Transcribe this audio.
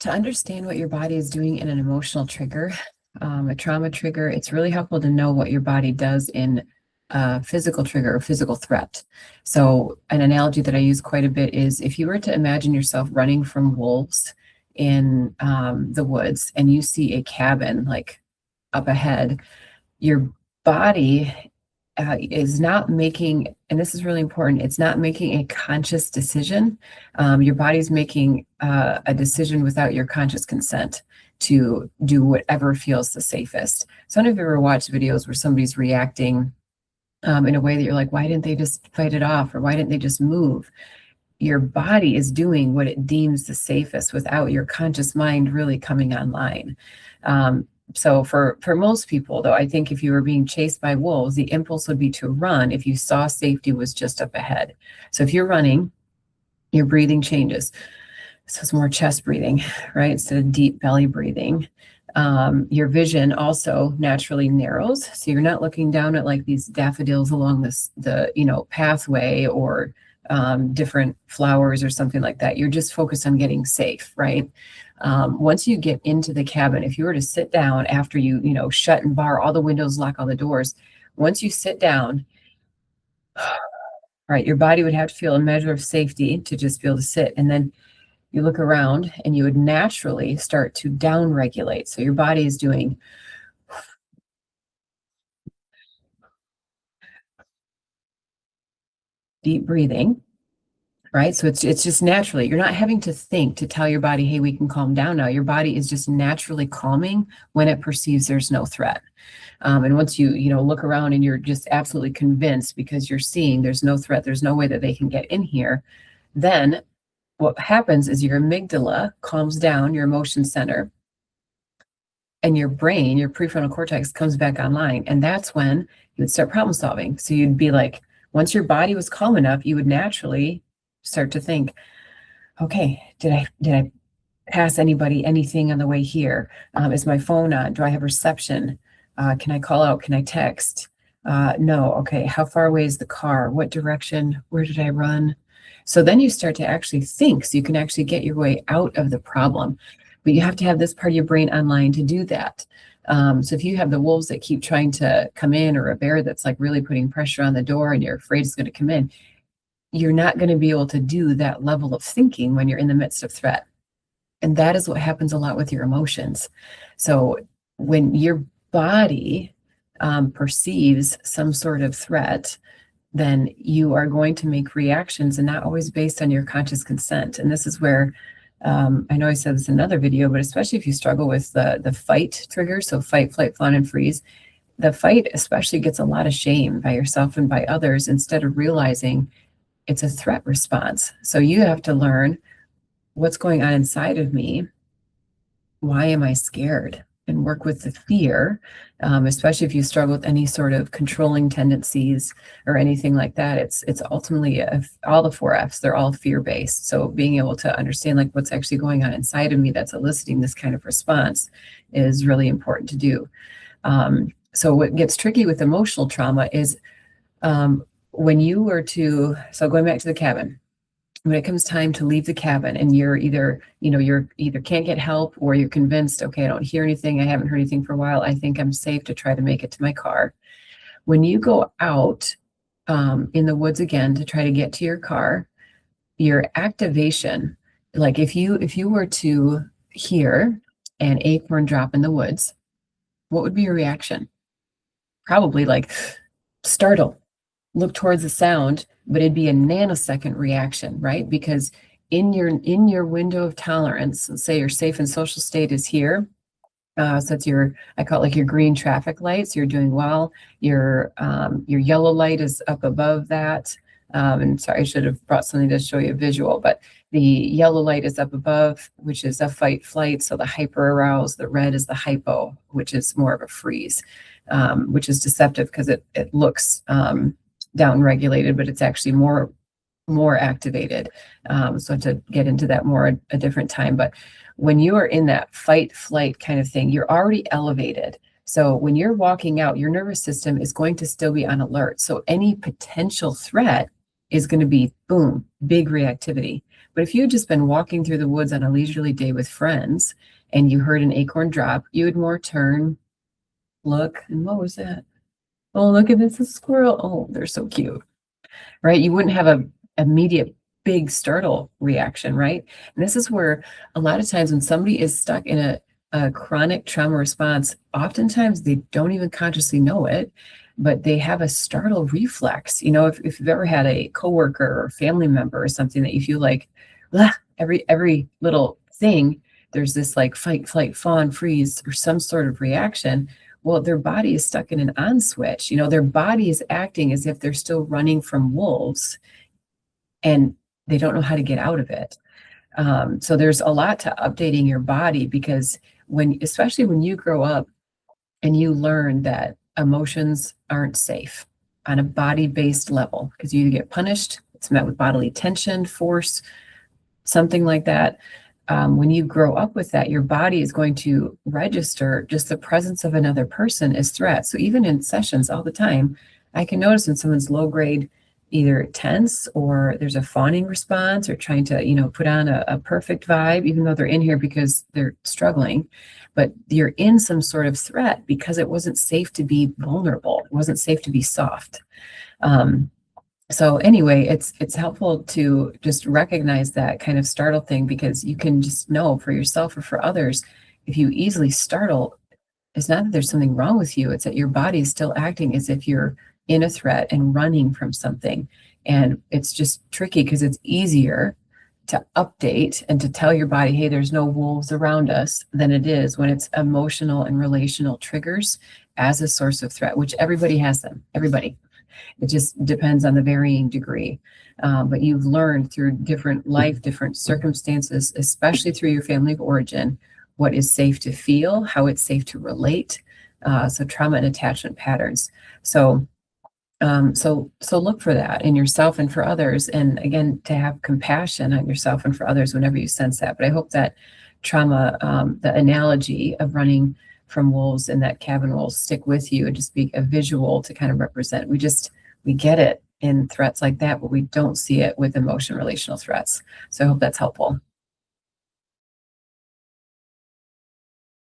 To understand what your body is doing in an emotional trigger, a trauma trigger, it's really helpful to know what your body does in a physical trigger or physical threat. So an analogy that I use quite a bit is if you were to imagine yourself running from wolves in the woods and you see a cabin like up ahead, your body is not making, and this is really important, it's not making a conscious decision. Your body's making a decision without your conscious consent to do whatever feels the safest. So I don't know if you've ever watched videos where somebody's reacting in a way that you're like, why didn't they just fight it off? Or why didn't they just move? Your body is doing what it deems the safest without your conscious mind really coming online. So for most people, though, I think if you were being chased by wolves, the impulse would be to run if you saw safety was just up ahead. So if you're running, your breathing changes. So it's more chest breathing, right? Instead of deep belly breathing. Your vision also naturally narrows. So you're not looking down at like these daffodils along the pathway or different flowers or something like that. You're just focused on getting safe, right? Once you get into the cabin, if you were to sit down after you shut and bar all the windows, lock all the doors, once you sit down, right, your body would have to feel a measure of safety to just be able to sit. And then you look around and you would naturally start to down regulate. So your body is doing deep breathing, right? So it's just naturally, you're not having to think to tell your body, hey, we can calm down now. Your body is just naturally calming when it perceives there's no threat. And once you look around and you're just absolutely convinced because you're seeing there's no threat, there's no way that they can get in here, then what happens is your amygdala calms down, your emotion center, and your brain, your prefrontal cortex comes back online. And that's when you would start problem solving. So you'd be like, once your body was calm enough, you would naturally start to think, okay, did I pass anybody anything on the way here? Is my phone on? Do I have reception? Can I call out? Can I text? No. Okay. How far away is the car? What direction? Where did I run? So then you start to actually think, so you can actually get your way out of the problem. But you have to have this part of your brain online to do that. So if you have the wolves that keep trying to come in, or a bear that's like really putting pressure on the door and you're afraid it's going to come in, you're not going to be able to do that level of thinking when you're in the midst of threat. And that is what happens a lot with your emotions. So when your body perceives some sort of threat, then you are going to make reactions, and not always based on your conscious consent. And this is where, I know I said this in another video, but especially if you struggle with the fight trigger, so fight, flight, fawn, and freeze, the fight especially gets a lot of shame by yourself and by others instead of realizing it's a threat response. So you have to learn what's going on inside of me. Why am I scared? And work with the fear, especially if you struggle with any sort of controlling tendencies or anything like that. It's ultimately all the 4 F's, they're all fear-based. So being able to understand like what's actually going on inside of me that's eliciting this kind of response is really important to do. So what gets tricky with emotional trauma is when you were to, so going back to the cabin, when it comes time to leave the cabin and you're either can't get help, or you're convinced, okay, I don't hear anything, I haven't heard anything for a while, I think I'm safe to try to make it to my car. When you go out in the woods again to try to get to your car, your activation, like if you were to hear an acorn drop in the woods, what would be your reaction? Probably like startle, look towards the sound, but it'd be a nanosecond reaction, right? Because in your window of tolerance, let's say your safe and social state is here. So it's I call it like your green traffic lights. You're doing well. Your yellow light is up above that. And sorry, I should have brought something to show you a visual, but the yellow light is up above, which is a fight flight. So the hyper aroused, the red is the hypo, which is more of a freeze, which is deceptive because it looks down regulated, but it's actually more activated. So to get into that more a different time. But when you are in that fight flight kind of thing, you're already elevated. So when you're walking out, your nervous system is going to still be on alert. So any potential threat is going to be boom, big reactivity. But if you had just been walking through the woods on a leisurely day with friends and you heard an acorn drop, you would more turn, look, and what was that? Oh, look at this, a squirrel. Oh, they're so cute, right? You wouldn't have a immediate big startle reaction, right? And this is where a lot of times when somebody is stuck in a chronic trauma response, oftentimes they don't even consciously know it, but they have a startle reflex. If you've ever had a coworker or family member or something that you feel like, "Ugh," every little thing, there's this like fight, flight, fawn, freeze, or some sort of reaction. Well, their body is stuck in an on switch. Their body is acting as if they're still running from wolves and they don't know how to get out of it. So there's a lot to updating your body because especially when you grow up and you learn that emotions aren't safe on a body-based level, because you get punished, it's met with bodily tension, force, something like that. When you grow up with that, your body is going to register just the presence of another person as threat. So even in sessions all the time, I can notice when someone's low grade, either tense or there's a fawning response or trying to, put on a perfect vibe, even though they're in here because they're struggling, but you're in some sort of threat because it wasn't safe to be vulnerable. It wasn't safe to be soft. So anyway, it's helpful to just recognize that kind of startle thing, because you can just know for yourself or for others, if you easily startle, it's not that there's something wrong with you, it's that your body is still acting as if you're in a threat and running from something. And it's just tricky because it's easier to update and to tell your body, hey, there's no wolves around us, than it is when it's emotional and relational triggers as a source of threat, which everybody has them, everybody. It just depends on the varying degree. But you've learned through different circumstances, especially through your family of origin, what is safe to feel, how it's safe to relate. So trauma and attachment patterns. So look for that in yourself and for others. And again, to have compassion on yourself and for others whenever you sense that. But I hope that trauma, the analogy of running from wolves in that cabin will stick with you and just be a visual to kind of represent. We get it in threats like that, but we don't see it with emotion relational threats. So I hope that's helpful.